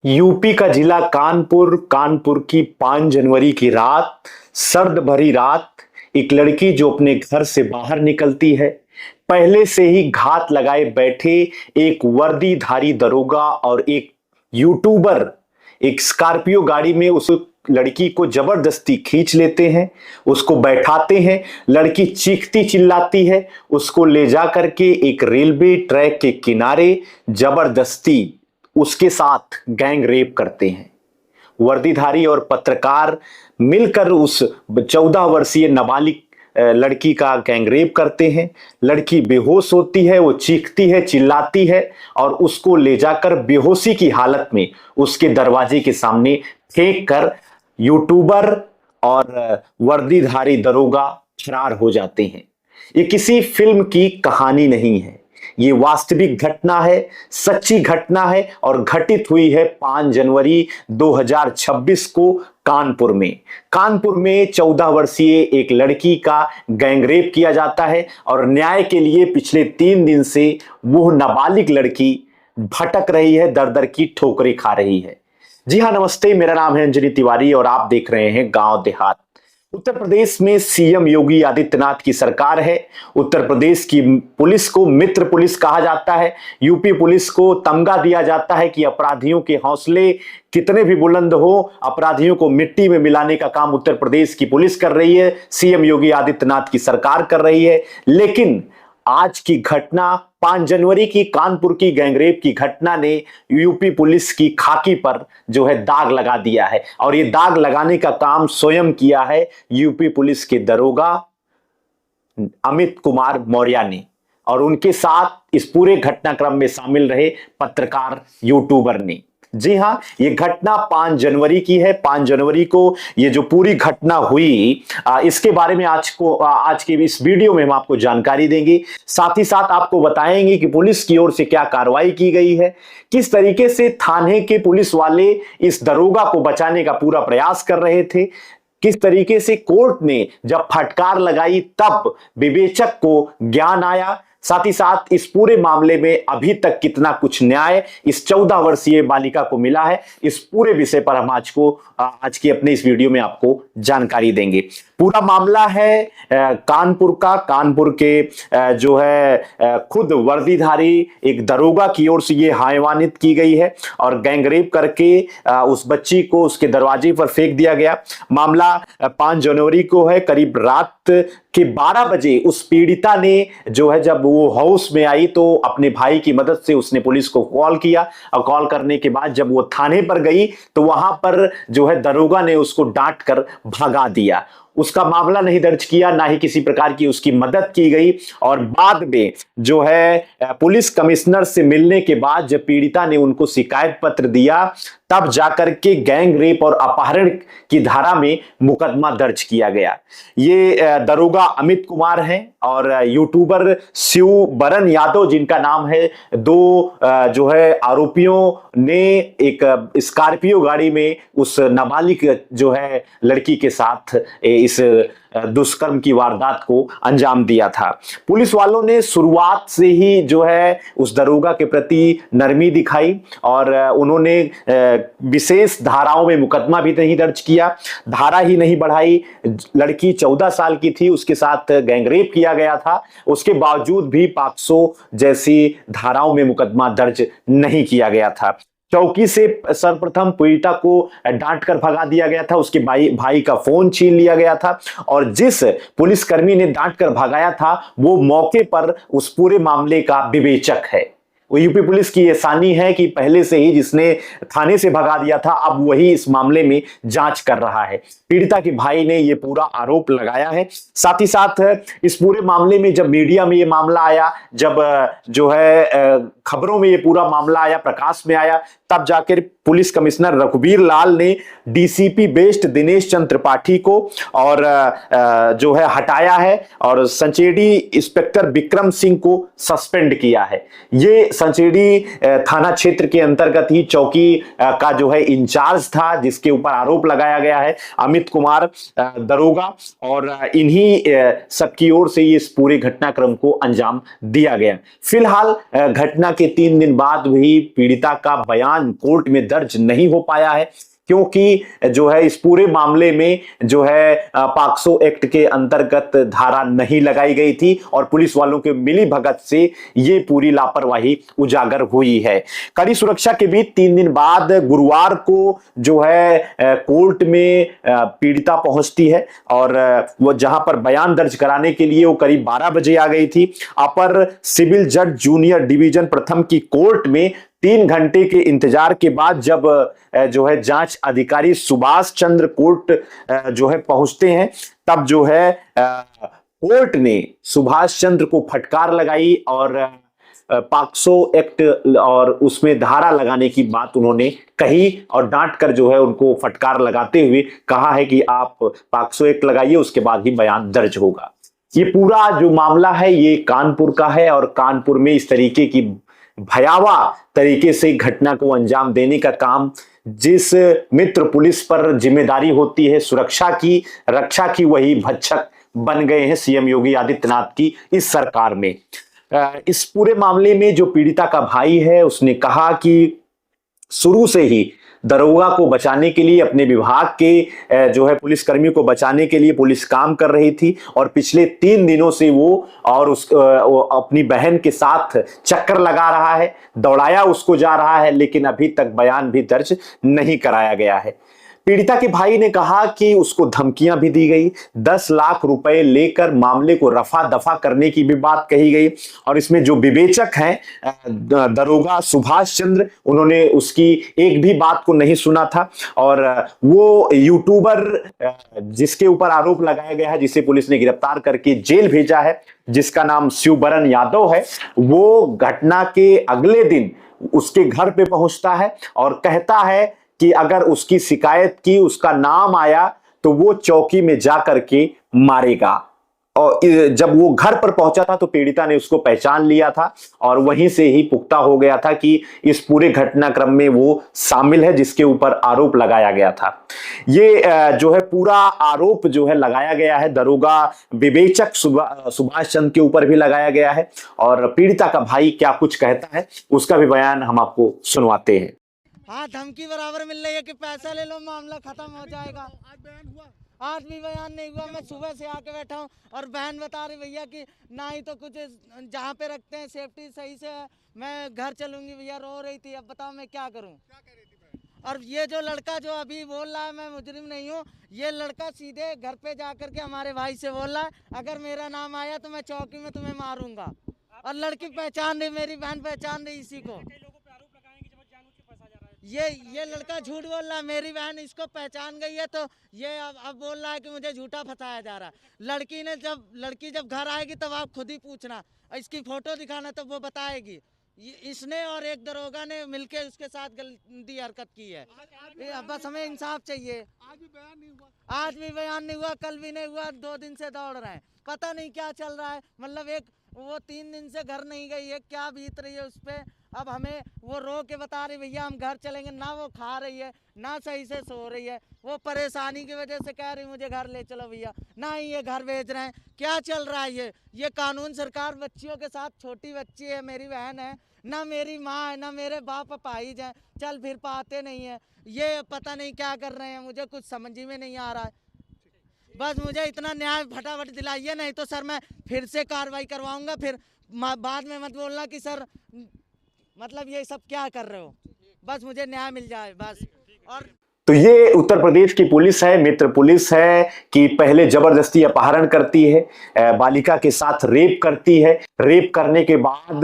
UP का जिला कानपुर कानपुर की 5 जनवरी की रात, सर्द भरी रात। एक लड़की जो अपने घर से बाहर निकलती है, पहले से ही घात लगाए बैठे एक वर्दीधारी दरोगा और एक यूट्यूबर एक स्कॉर्पियो गाड़ी में उस लड़की को जबरदस्ती खींच लेते हैं, उसको बैठाते हैं। लड़की चीखती चिल्लाती है, उसको ले जा करके एक रेलवे ट्रैक के किनारे जबरदस्ती उसके साथ गैंग रेप करते हैं। वर्दीधारी और पत्रकार मिलकर उस 14 वर्षीय नाबालिग लड़की का गैंग रेप करते हैं। लड़की बेहोश होती है, वो चीखती है, चिल्लाती है और उसको ले जाकर बेहोशी की हालत में उसके दरवाजे के सामने फेंक कर यूट्यूबर और वर्दीधारी दरोगा फरार हो जाते हैं। ये किसी फिल्म की कहानी नहीं है, ये वास्तविक घटना है, सच्ची घटना है और घटित हुई है 5 जनवरी 2026 को कानपुर में 14 वर्षीय एक लड़की का गैंगरेप किया जाता है और न्याय के लिए पिछले 3 दिन से वो नाबालिग लड़की भटक रही है, दर दर की ठोकरें खा रही है। जी हाँ, नमस्ते, मेरा नाम है अंजनी तिवारी और आप देख रहे हैं गांव देहात। उत्तर प्रदेश में सीएम योगी आदित्यनाथ की सरकार है। उत्तर प्रदेश की पुलिस को मित्र पुलिस कहा जाता है। यूपी पुलिस को तमगा दिया जाता है कि अपराधियों के हौसले कितने भी बुलंद हो, अपराधियों को मिट्टी में मिलाने का काम उत्तर प्रदेश की पुलिस कर रही है, सीएम योगी आदित्यनाथ की सरकार कर रही है। लेकिन आज की घटना 5 जनवरी की कानपुर की गैंगरेप की घटना ने यूपी पुलिस की खाकी पर जो है दाग लगा दिया है और ये दाग लगाने का काम स्वयं किया है यूपी पुलिस के दरोगा अमित कुमार मौर्य ने और उनके साथ इस पूरे घटनाक्रम में शामिल रहे पत्रकार यूट्यूबर ने। जी हाँ, ये घटना 5 जनवरी की है। 5 जनवरी को ये जो पूरी घटना हुई, इसके बारे में आज के इस वीडियो में हम आपको जानकारी देंगे। साथ ही साथ आपको बताएंगे कि पुलिस की ओर से क्या कार्रवाई की गई है, किस तरीके से थाने के पुलिस वाले इस दरोगा को बचाने का पूरा प्रयास कर रहे थे, किस तरीके से कोर्ट ने जब फटकार लगाई तब विवेचक को ज्ञान आया। साथ ही साथ इस पूरे मामले में अभी तक कितना कुछ न्याय इस 14 वर्षीय बालिका को मिला है, इस पूरे विषय पर हम आज की अपने इस वीडियो में आपको जानकारी देंगे। पूरा मामला है कानपुर के जो है खुद वर्दीधारी एक दरोगा की ओर से ये हैवानियत की गई है और गैंगरेप करके उस बच्ची को उसके दरवाजे पर फेंक दिया गया। मामला 5 जनवरी को है, करीब रात के 12 बजे उस पीड़िता ने जो है जब वो हाउस में आई तो अपने भाई की मदद से उसने पुलिस को कॉल किया और कॉल करने के बाद जब वो थाने पर गई तो वहां पर जो है दरोगा ने उसको डांट कर भगा दिया। उसका मामला नहीं दर्ज किया, ना ही किसी प्रकार की उसकी मदद की गई और बाद में जो है पुलिस कमिश्नर से मिलने के बाद जब पीड़िता ने उनको शिकायत पत्र दिया तब जाकर के गैंग रेप और अपहरण की धारा में मुकदमा दर्ज किया गया। ये दरोगा अमित कुमार हैं और यूट्यूबर शिव बरन यादव जिनका नाम है। दो जो है आरोपियों ने एक स्कॉर्पियो गाड़ी में उस नाबालिग जो है लड़की के साथ इस दुष्कर्म की वारदात को अंजाम दिया था। पुलिस वालों ने शुरुआत से ही जो है उस दरोगा के प्रति नरमी दिखाई और उन्होंने विशेष धाराओं में मुकदमा भी नहीं दर्ज किया, धारा ही नहीं बढ़ाई। लड़की 14 साल की थी, उसके साथ गैंगरेप किया गया था, उसके बावजूद भी पॉक्सो जैसी धाराओं में मुकदमा दर्ज नहीं किया गया था। चौकी से सर्वप्रथम पीड़िता को डांट कर भगा दिया गया था, उसके भाई का फोन छीन लिया गया था और जिस पुलिसकर्मी ने डांट कर भगाया था वो मौके पर उस पूरे मामले का विवेचक है। वो यूपी पुलिस की एहसानी है कि पहले से ही जिसने थाने से भगा दिया था अब वही इस मामले में जांच कर रहा है। पीड़िता के भाई ने ये पूरा आरोप लगाया है। साथ ही साथ इस पूरे मामले में जब मीडिया में ये मामला आया, जब जो है खबरों में ये पूरा मामला आया, प्रकाश में आया, तब जाकर पुलिस कमिश्नर रघुवीर लाल ने डीसीपी बेस्ड दिनेश चंद्र त्रिपाठी को और जो है हटाया है और संचेड़ी इंस्पेक्टर विक्रम सिंह को सस्पेंड किया है। ये संचेड़ी थाना क्षेत्र के अंतर्गत ही चौकी का जो है इंचार्ज था जिसके ऊपर आरोप लगाया गया है, अमित कुमार दरोगा, और इन्हीं सबकी ओर से इस पूरे घटनाक्रम को अंजाम दिया गया। फिलहाल घटना के 3 दिन बाद भी पीड़िता का बयान कोर्ट में दर्ज नहीं हो पाया है, क्योंकि जो है इस पूरे मामले में जो है पॉक्सो एक्ट के अंतर्गत धारा नहीं लगाई गई थी और पुलिस वालों के मिली भगत से ये पूरी लापरवाही उजागर हुई है। कड़ी सुरक्षा के बीच 3 दिन बाद गुरुवार को जो है कोर्ट में पीड़िता पहुंचती है और वो जहां पर बयान दर्ज कराने के लिए वो करीब 12 बजे आ गई थी। अपर सिविल जज जूनियर डिवीजन प्रथम की कोर्ट में 3 घंटे के इंतजार के बाद जब जो है जांच अधिकारी सुभाष चंद्र कोर्ट जो है पहुंचते हैं, तब जो है कोर्ट ने सुभाष चंद्र को फटकार लगाई और पॉक्सो एक्ट और उसमें धारा लगाने की बात उन्होंने कही और डांट कर जो है उनको फटकार लगाते हुए कहा है कि आप पॉक्सो एक्ट लगाइए, उसके बाद ही बयान दर्ज होगा। ये पूरा जो मामला है ये कानपुर का है और कानपुर में इस तरीके की भयावह तरीके से घटना को अंजाम देने का काम जिस मित्र पुलिस पर जिम्मेदारी होती है सुरक्षा की, रक्षा की, वही भक्षक बन गए हैं सीएम योगी आदित्यनाथ की इस सरकार में। इस पूरे मामले में जो पीड़िता का भाई है उसने कहा कि शुरू से ही दरोगा को बचाने के लिए, अपने विभाग के जो है पुलिसकर्मी को बचाने के लिए पुलिस काम कर रही थी और पिछले 3 दिनों से वो और वो अपनी बहन के साथ चक्कर लगा रहा है, दौड़ाया उसको जा रहा है, लेकिन अभी तक बयान भी दर्ज नहीं कराया गया है। पीड़िता के भाई ने कहा कि उसको धमकियां भी दी गई, 10 लाख रुपए लेकर मामले को रफा दफा करने की भी बात कही गई और इसमें जो विवेचक हैं दरोगा सुभाष चंद्र, उन्होंने उसकी एक भी बात को नहीं सुना था और वो यूट्यूबर जिसके ऊपर आरोप लगाया गया है, जिसे पुलिस ने गिरफ्तार करके जेल भेजा है, जिसका नाम शिवबरन यादव है, वो घटना के अगले दिन उसके घर पे पहुंचता है और कहता है कि अगर उसकी शिकायत की, उसका नाम आया तो वो चौकी में जा करके मारेगा। और जब वो घर पर पहुंचा था तो पीड़िता ने उसको पहचान लिया था और वहीं से ही पुख्ता हो गया था कि इस पूरे घटनाक्रम में वो शामिल है जिसके ऊपर आरोप लगाया गया था। ये जो है पूरा आरोप जो है लगाया गया है दरोगा विवेचक सुभाष चंद्र के ऊपर भी लगाया गया है और पीड़िता का भाई क्या कुछ कहता है उसका भी बयान हम आपको सुनवाते हैं। हाँ, धमकी बराबर मिल रही है कि पैसा ले लो, मामला खत्म हो जाएगा। आज बयान हुआ? आज भी बयान नहीं हुआ। मैं सुबह से आके बैठा हूँ और बहन बता रही भैया कि ना ही तो कुछ जहाँ पे रखते हैं सेफ्टी सही से है, मैं घर चलूंगी। भैया रो रही थी, अब बताओ मैं क्या करूँ। क्या कह रही थी बहन? और ये जो लड़का जो अभी बोल रहा है मैं मुजरिम नहीं हूँ, ये लड़का सीधे घर पे जा करके हमारे भाई से बोल रहा है अगर मेरा नाम आया तो मैं चौकी में तुम्हें मारूंगा। और लड़की पहचान रही, मेरी बहन पहचान रही इसी को। ये लड़का झूठ बोल रहा है, मेरी बहन इसको पहचान गई है तो ये अब बोल रहा है कि मुझे झूठा फंसाया जा रहा है। लड़की जब घर आएगी तब आप खुद ही पूछना, इसकी फोटो दिखाना तो वो बताएगी। इसने और एक दरोगा ने मिलकर उसके साथ गंदी हरकत की है। बस हमें इंसाफ चाहिए। आज भी बयान नहीं हुआ? आज भी बयान नहीं हुआ, कल भी नहीं हुआ, 2 दिन से दौड़ रहे हैं, पता नहीं क्या चल रहा है। मतलब वो 3 दिन से घर नहीं गई है, क्या बीत रही है उस पर। अब हमें वो रो के बता रही भैया हम घर चलेंगे, ना वो खा रही है ना सही से सो रही है, वो परेशानी की वजह से कह रही मुझे घर ले चलो भैया, ना ही ये घर भेज रहे हैं। क्या चल रहा है ये कानून? सरकार बच्चियों के साथ, छोटी बच्ची है, मेरी बहन है, ना मेरी माँ है, ना मेरे बाप अपाहिज हैं, चल फिर पाते नहीं है। ये पता नहीं क्या कर रहे हैं, मुझे कुछ समझ में नहीं आ रहा है। बस मुझे इतना न्याय फटाफट दिलाइए, नहीं तो सर मैं फिर से कार्रवाई करवाऊंगा। फिर बाद में मत बोलना कि सर मतलब ये सब क्या कर रहे हो। बस मुझे न्याय मिल जाए बस। और तो ये उत्तर प्रदेश की पुलिस है, मित्र पुलिस है कि पहले जबरदस्ती अपहरण करती है, बालिका के साथ रेप करती है, रेप करने के बाद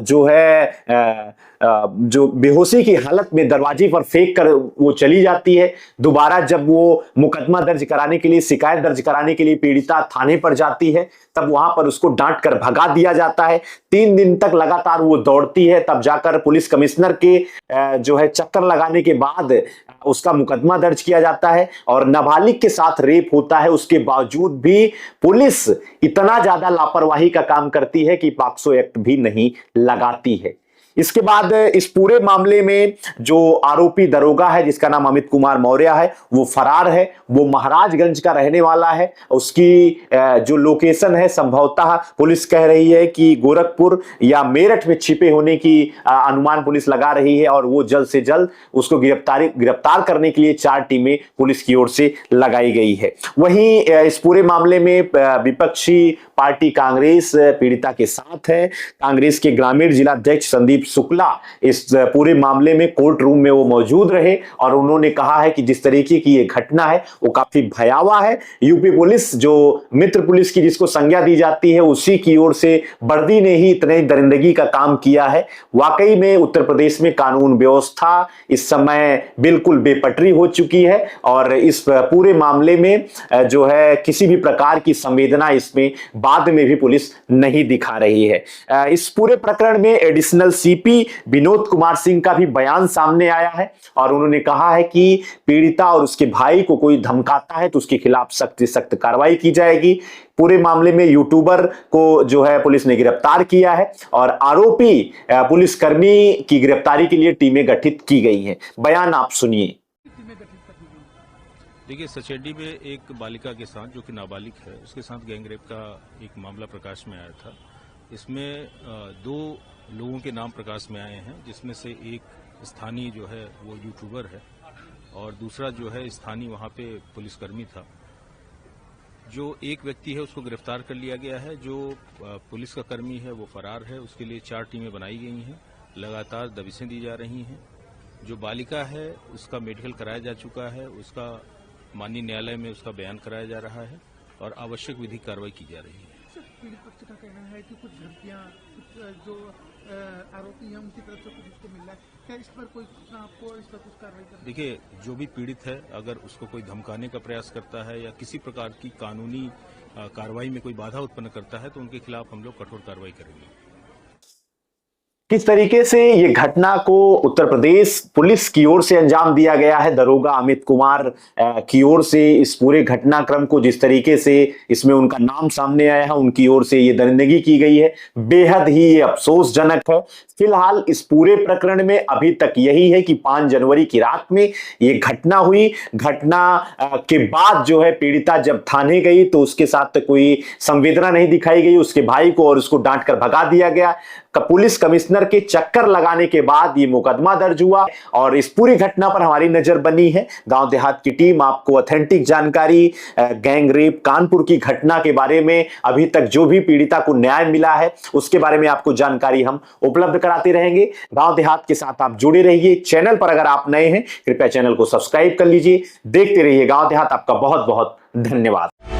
जो है जो बेहोशी की हालत में दरवाजे पर फेंक कर वो चली जाती है। दोबारा जब वो मुकदमा दर्ज कराने के लिए, शिकायत दर्ज कराने के लिए पीड़िता थाने पर जाती है, तब वहां पर उसको डांट कर भगा दिया जाता है। 3 दिन तक लगातार वो दौड़ती है, तब जाकर पुलिस कमिश्नर के जो है चक्कर लगाने के बाद उसका मुकदमा दर्ज किया जाता है और नाबालिग के साथ रेप होता है। उसके बावजूद भी पुलिस इतना ज्यादा लापरवाही का काम करती है कि पॉक्सो एक्ट भी नहीं लगाती है। इसके बाद इस पूरे मामले में जो आरोपी दरोगा है जिसका नाम अमित कुमार मौर्य है वो फरार है। वो महाराजगंज का रहने वाला है। उसकी जो लोकेशन है संभवतः पुलिस कह रही है कि गोरखपुर या मेरठ में छिपे होने की अनुमान पुलिस लगा रही है और वो जल्द से जल्द उसको गिरफ्तार करने के लिए 4 टीमें पुलिस की ओर से लगाई गई है। वहीं इस पूरे मामले में विपक्षी पार्टी कांग्रेस पीड़िता के साथ है। कांग्रेस के ग्रामीण जिलाध्यक्ष संदीप शुक्ला इस पूरे मामले में कोर्ट रूम में वो मौजूद रहे और उन्होंने कहा है कि जिस तरीके की ये घटना है वो काफी भयावह है। यूपी पुलिस जो मित्र पुलिस की जिसको संज्ञा दी जाती है उसी की ओर से वर्दी ने ही इतने दरिंदगी का काम किया है। वाकई में उत्तर प्रदेश में कानून व्यवस्था इस समय बिल्कुल बेपटरी हो चुकी है और इस पूरे मामले में जो है किसी भी प्रकार की संवेदना इसमें बाद में भी पुलिस नहीं दिखा रही है। इस पूरे प्रकरण में एडिशनल सीपी विनोद कुमार सिंह का भी बयान सामने आया है और उन्होंने कहा है कि पीड़िता और उसके भाई को कोई धमकाता है तो उसके खिलाफ सख्त से सख्त कार्रवाई की जाएगी। पूरे मामले में यूट्यूबर को जो है पुलिस ने गिरफ्तार किया है और आरोपी पुलिसकर्मी की गिरफ्तारी के लिए टीमें गठित की गई हैं। बयान आप सुनिए। देखिए, सचेडी में एक बालिका के साथ जो कि नाबालिग है उसके साथ गैंगरेप का एक मामला प्रकाश में आया था। इसमें 2 लोगों के नाम प्रकाश में आए हैं जिसमें से एक स्थानीय जो है वो यूट्यूबर है और दूसरा जो है स्थानीय वहाँ पे पुलिसकर्मी था। जो एक व्यक्ति है उसको गिरफ्तार कर लिया गया है। जो पुलिस का कर्मी है वो फरार है। उसके लिए 4 टीमें बनाई गई हैं। लगातार दबिशें दी जा रही हैं। जो बालिका है उसका मेडिकल कराया जा चुका है। उसका माननीय न्यायालय में उसका बयान कराया जा रहा है और आवश्यक विधिक कार्रवाई की जा रही है। पीड़ित पक्ष का कहना है कि कुछ धमकियां जो आरोपी हैं उनकी तरफ से कुछ उसको मिल रहा है। क्या इस पर कोई सूचना आपको इस पर कुछ कार्रवाई करनी? देखिए, जो भी पीड़ित है अगर उसको कोई धमकाने का प्रयास करता है या किसी प्रकार की कानूनी कार्रवाई में कोई बाधा उत्पन्न करता है तो उनके खिलाफ हम लोग कठोर कार्रवाई करेंगे। किस तरीके से ये घटना को उत्तर प्रदेश पुलिस की ओर से अंजाम दिया गया है, दरोगा अमित कुमार की ओर से इस पूरे घटनाक्रम को जिस तरीके से इसमें उनका नाम सामने आया है, उनकी ओर से ये दरिंदगी की गई है, बेहद ही ये अफसोसजनक है। फिलहाल इस पूरे प्रकरण में अभी तक यही है कि 5 जनवरी की रात में ये घटना हुई। घटना के बाद जो है पीड़िता जब थाने गई तो उसके साथ कोई संवेदना नहीं दिखाई गई। उसके भाई को और उसको डांट कर भगा दिया गया। पुलिस कमिश्नर के चक्कर लगाने के बाद ये मुकदमा दर्ज हुआ और इस पूरी घटना पर हमारी नजर बनी है। गांव देहात की टीम आपको ऑथेंटिक जानकारी गैंगरेप कानपुर की घटना के बारे में अभी तक जो भी पीड़िता को न्याय मिला है उसके बारे में आपको जानकारी हम उपलब्ध कराते रहेंगे। गांव देहात के साथ आप जुड़े रहिए। चैनल पर अगर आप नए हैं कृपया चैनल को सब्सक्राइब कर लीजिए। देखते रहिए गांव देहात। आपका बहुत बहुत धन्यवाद।